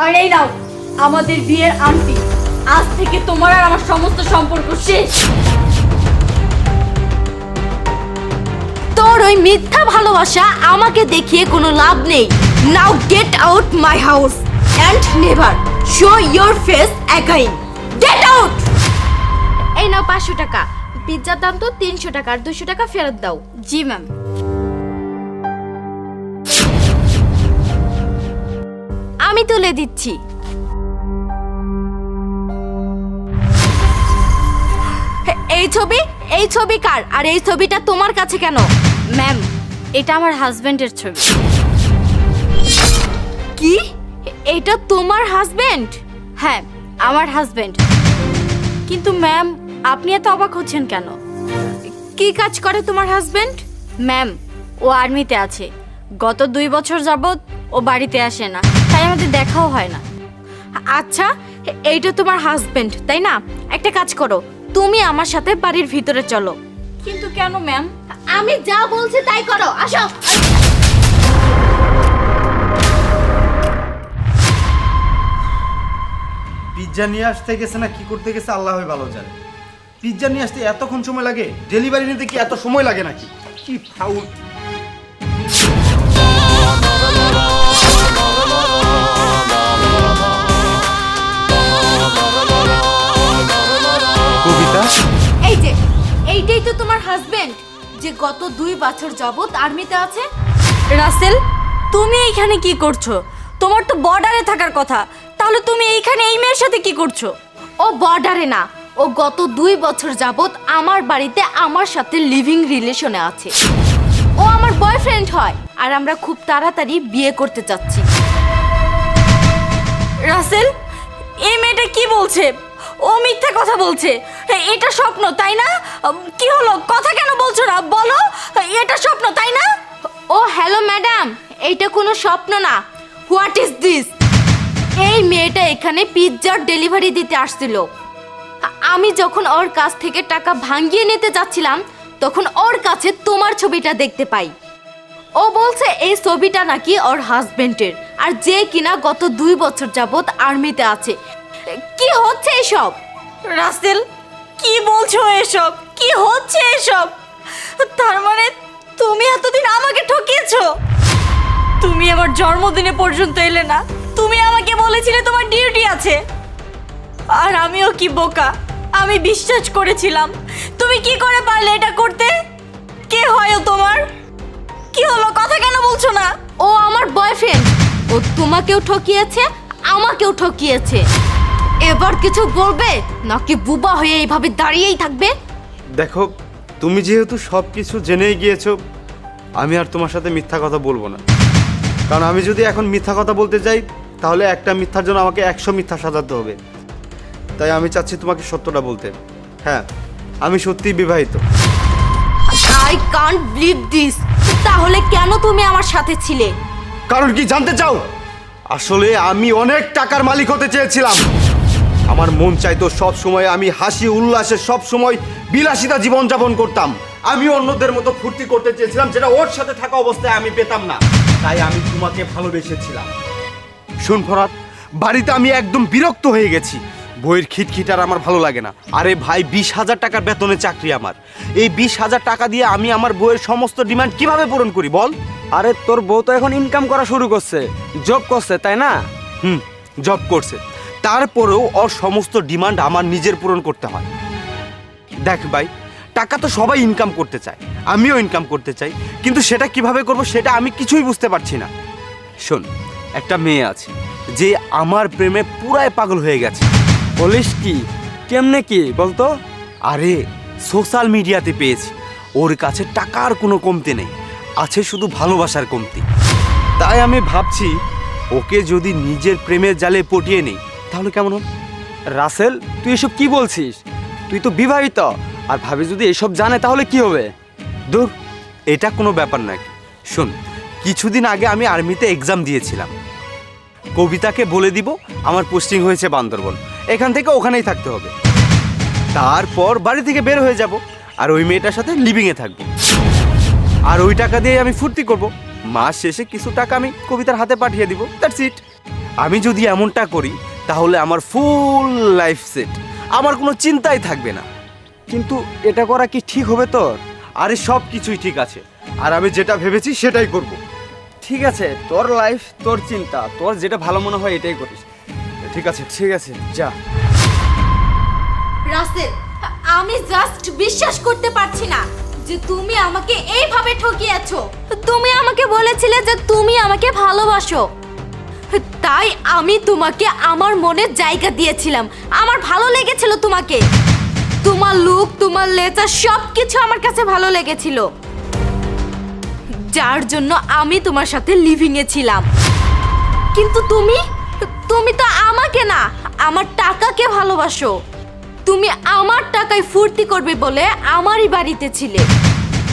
আর এই নাও আমাদের বিয়ের আংটি। আজ থেকে তোমার আর আমার সমস্ত সম্পর্ক শেষ। তোর ওই মিথ্যা ভালোবাসা আমাকে দেখিয়ে কোনো লাভ নেই। নাও get out my house and never show your face again. Get out. এই নাও 500 টাকা। পিৎজার দাম তো 300 টাকা, আর 200 টাকা ফেরত দাও। জি ম্যাম। আমি তুলে দিচ্ছি। এই ছবি কার? আর এই ছবিটা তোমার কাছে কেন? ম্যাম, এটা আমার হাজবেন্ডের ছবি। কি? এটা তোমার হাজবেন্ড? হ্যাঁ, আমার হাজবেন্ড। কিন্তু ম্যাম, আপনি এত অবাক হচ্ছেন কেন? কি কাজ করে তোমার হাজবেন্ড? ম্যাম, ও আর্মিতে আছে। গত 2 বছর যাবত ও বাড়িতে আসে না, তাই আমাদের দেখাও হয় না। আচ্ছা, এইটা তোমার হাজবেন্ড তাই না? একটা কাজ করো, তুমি আমার সাথে বাড়ির ভিতরে চলো। কিন্তু কেন ম্যাম? আমি যা বলছি তাই করো, আসো। পিৎজা নিয়ে আসতে গেছে না কি করতে গেছে আল্লাহ ভালো জানে। পিৎজা নিয়ে আসতে এতক্ষণ সময় লাগে? ডেলিভারি নিতে কি এত সময় লাগে নাকি? কি ফাউল। কবিতা, এইটাই তো তোমার হাজবেন্ড যে গত 2 বছর যাবত আর্মিতে আছে। রাসেল, তুমি এইখানে কি করছো? তোমার তো বর্ডারে থাকার কথা, তাহলে তুমি এইখানে এই মেয়ের সাথে কি করছো? ও বর্ডারে না, ও গত 2 বছর যাবত আমার বাড়িতে আমার সাথে লিভিং রিলেশনে আছে। ও আমার বয়ফ্রেন্ড হয়, আর আমরা খুব তাড়াতাড়ি বিয়ে করতে চাচ্ছি। রাসেল, এই মেয়েটা কি বলছে? ও মিথ্যা কথা বলছে। এটা স্বপ্ন তাই না? কি হলো, কথা কেন বলছো না? বলো, এটা স্বপ্ন তাই না? ও হ্যালো ম্যাডাম, এইটা কোনো স্বপ্ন না। What is this? এই মেয়েটা এখানে পিৎজার ডেলিভারি দিতে আসছিল। আমি যখন ওর কাছ থেকে টাকা ভাঙিয়ে নিতে যাচ্ছিলাম, তখন ওর কাছে তোমার ছবিটা দেখতে পাই। ও বলছে এই ছবিটা নাকি ওর হাজবেন্ডের, আর যে কিনা গত 2 বছর যাবত আর্মিতে আছে। কি হচ্ছে এসব? রাসেল, কি বলছো এসব? কি হচ্ছে এসব? তার মানে তুমি এতদিন আমাকে ঠকিয়েছো? তুমি আমার জন্মদিনে পর্যন্ত এলে না। তুমি আমাকে বলেছিলে তোমার ডিউটি আছে, আর আমিও কি বোকা, আমি বিশ্বাস করেছিলাম। তুমি কি করে পারলে এটা করতে? কে হয় ও তোমার? কি হলো, কথা কেন বলছো না? ও আমার বয়ফ্রেন্ড। ও তোমাকেও ঠকিয়েছে, আমাকেও ঠকিয়েছে। এবার কিছু বলবে নাকি বুবা হয়ে এইভাবে দাঁড়িয়েই থাকবে? দেখো, তুমি যেহেতু সব কিছু জেনেই গিয়েছো, আমি আর তোমার সাথে মিথ্যা কথা বলবো না। কারণ আমি যদি এখন মিথ্যা কথা বলতে যাই, তাহলে একটা মিথ্যার জন্য আমাকে 100 মিথ্যা সাজাতে হবে। তাই আমি চাচ্ছি তোমাকে সত্যটা বলতে। হ্যাঁ, আমি সত্যিই বিবাহিত। I can't believe this. তাহলে কেন তুমি আমার সাথে ছিলে? কারণ কি জানতে চাও? আসলে আমি অনেক টাকার মালিক হতে চেয়েছিলাম। আমার মন চাইতো সব সময় আমি হাসি উল্লাসে সব সময় বিলাসিতা জীবনযাপন করতাম। আমি অন্যদের মতো ফুর্তি করতে চেয়েছিলাম, যেটা ওর সাথে থাকা অবস্থায় আমি পেতাম না। তাই আমি তোমাকে ভালোবেসেছিলাম। শুন ফরাত, বাড়িতে আমি একদম বিরক্ত হয়ে গেছি। বইয়ের খিটখিট আর আমার ভালো লাগে না। আরে ভাই, 20,000 টাকার বেতনে চাকরি আমার। এই 20,000 টাকা দিয়ে আমি আমার বইয়ের সমস্ত ডিমান্ড কিভাবে পূরণ করি বল? আরে তোর বউ তো এখন ইনকাম করা শুরু করছে, জব করছে তাই না? জব করছে, তারপরেও ওর সমস্ত ডিমান্ড আমার নিজের পূরণ করতে হয়। দেখ ভাই, টাকা তো সবাই ইনকাম করতে চায়, আমিও ইনকাম করতে চাই, কিন্তু সেটা কিভাবে করব সেটা আমি কিছুই বুঝতে পারছি না। শোন, একটা মেয়ে আছে যে আমার প্রেমে পুরাই পাগল হয়ে গেছে। বলিস কি? কেমনে কি বলতো? আরে সোশ্যাল মিডিয়াতে পেয়েছি, ওর কাছে টাকার কোনো কমতি নেই, আছে শুধু ভালোবাসার কমতি। তাই আমি ভাবছি ওকে যদি নিজের প্রেমের জালে পটিয়ে নেই তাহলে কেমন হবে? রাসেল, তুই এসব কি বলছিস? তুই তো বিবাহিত, আর ভাবি যদি এসব জানে তাহলে কি হবে? দূর, এটা কোনো ব্যাপার নাকি। শোন, কিছুদিন আগে আমি আর্মিতে এক্সাম দিয়েছিলাম। কবিতাকে বলে দিব আমার পোস্টিং হয়েছে বান্দরবন, এখান থেকে ওখানেই থাকতে হবে। তারপর বাড়ি থেকে বের হয়ে যাব, আর ওই মেয়েটার সাথে লিভিংয়ে থাকবো। আর ওই টাকা দিয়ে আমি ফুর্তি করব। মাস শেষে কিছু টাকা আমি কবিতার হাতে পাঠিয়ে দিব, দ্যাটস ইট। আমি যদি এমনটা করি তাহলে আমার ফুল লাইফ সেট, আমার কোনো চিন্তাই থাকবে না। কিন্তু এটা করা কি ঠিক হবে তোর? আরে সব কিছুই ঠিক আছে, আর আমি যেটা ভেবেছি সেটাই করব। ঠিক আছে, তোর লাইফ, তোর চিন্তা, তোর যেটা ভালো মনে হয় এটাই করিস। ঠিক আছে। ঠিক আছে, যা। রাসেল, আমি জাস্ট বিশ্বাস করতে পারছি না যে তুমি আমাকে এইভাবে ঠকিয়েছো। তুমি আমাকে বলেছিলে যে তুমি আমাকে ভালোবাসো, তাই আমি তোমাকে আমার মনের জায়গা দিয়েছিলাম। আমার ভালো লেগেছিল তোমাকে, তোমার লুক, তোমার লেচা সব কিছু আমার কাছে ভালো লেগেছিল, যার জন্য আমি তোমার সাথে লিভিং এ ছিলাম। কিন্তু তুমি তুমি তো আমাকে না, আমার টাকাকে ভালোবাসো। তুমি আমার টাকায় ফুর্তি করবে বলে আমারই বাড়িতে ছিলে।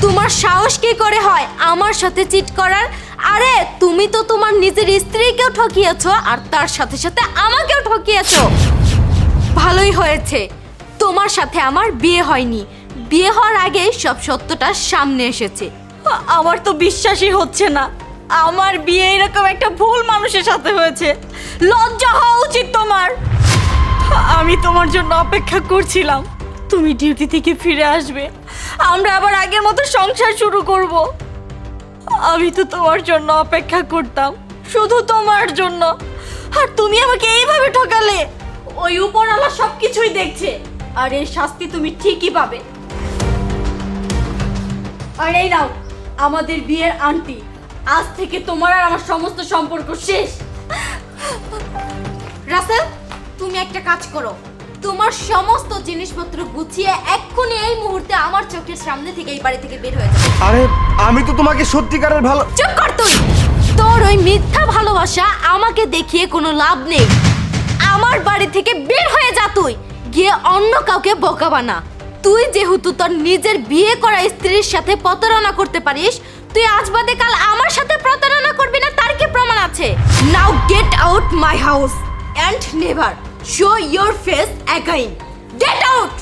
তোমার সাহস কি করে হয় আমার সাথে চিট করার? আরে তুমি তো তোমার নিজের স্ত্রীকেও ঠকিয়েছো, আর তার সাথে সাথে আমাকেও ঠকিয়েছো। ভালোই হয়েছে তোমার সাথে আমার বিয়ে হয়নি। বিয়ে হওয়ার আগেই সব সত্যটা সামনে এসেছে। আমার তো বিশ্বাসই হচ্ছে না আমার বিয়ে এরকম একটা ভুল মানুষের সাথে হয়েছে। লজ্জা হওয়া উচিত তোমার। আমি তোমার জন্য অপেক্ষা করছিলাম, তুমি ডিউটি থেকে ফিরে আসবে, আমরা আবার আগের মতো সংসার শুরু করব। আমি তো তোমার জন্য অপেক্ষা করতাম, শুধু তোমার জন্য। আর তুমি আমাকে এইভাবে ঠকালে। ওই উপরওয়ালা সব কিছুই দেখছে, আর এই শাস্তি তুমি ঠিকই পাবে। আর এই নাও আমাদের বিয়ের আংটি। আজ থেকে তোমার আর আমার সমস্ত সম্পর্ক শেষ। রাসেল, তুমি একটা কাজ করো, তোমার সমস্ত জিনিসপত্র গুছিয়ে এক্ষুনি এই মুহূর্তে আমার চোখের সামনে থেকে এই বাড়ি থেকে বের হয়ে যাবে। আরে আমি তো তোমাকে সত্যিকারের ভালো। চুপ কর তুই। তোর ওই মিথ্যা ভালোবাসা আমাকে দেখিয়ে কোনো লাভ নেই। আমার বাড়ি থেকে বের হয়ে যা তুই, গিয়ে অন্য কাউকে বোকা বানা। তুই যেহেতু তোর নিজের বিয়ে করা স্ত্রীর সাথে প্রতারণা করতে পারিস, তুই আজ বাদে কাল আমার সাথে প্রতারণা করবি না তার কি প্রমাণ আছে? Now get out my house and never show your face again. Get out.